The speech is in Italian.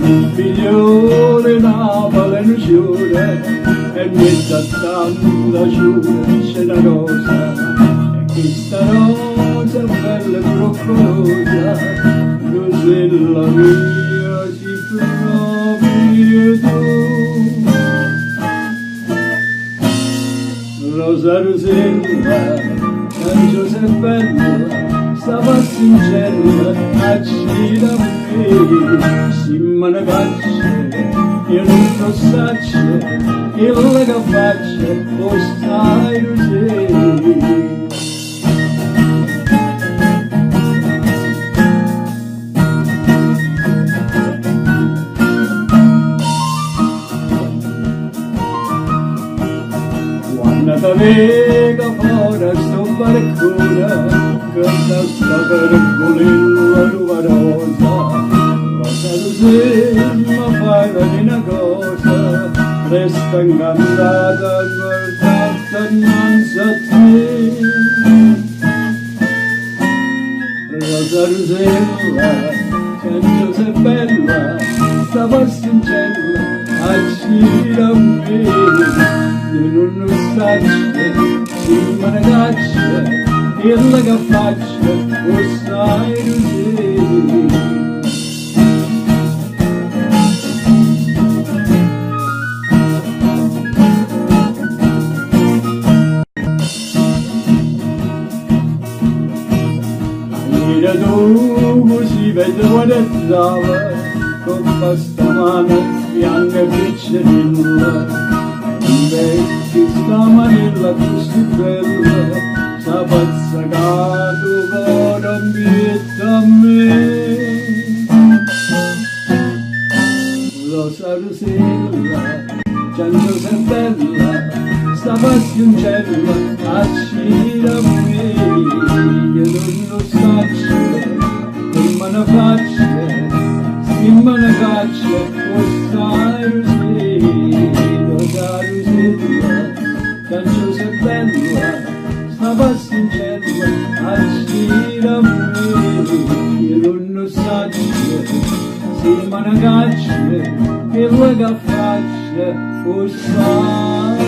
Un figliore nava in uscire e mezzo a tanta sciura c'è una rosa e questa rosa bella e proccolosa Rosella mia si proprio tu Rosa Rosella canzone bella stava sincera a gira me si me ne faccia io non lo saccio io la che faccio lo stai così quando ti vedo fuori sto balcone che sta percolella numerosa Rosa Rosella fai una cosa resta incantata guardata innanzi a te Rosa Rosella canzone bella stava sincera a gira a me io non lo saccio se me ne caccia io la che faccio lo sai così Mira tu così vedo guardettava con questa mano bianca e piccerilla vecchi sta manella così bella s'appazzacato con un bietto a me Rosa Rosella canzone bella stava sincera a gira a me io non lo saccio non me ne faccio se me ne faccio lo sai così Rosa Rosella canzone bella stava sincera a gira a me io non lo saccio se me ne caccio e la che faccio lo sai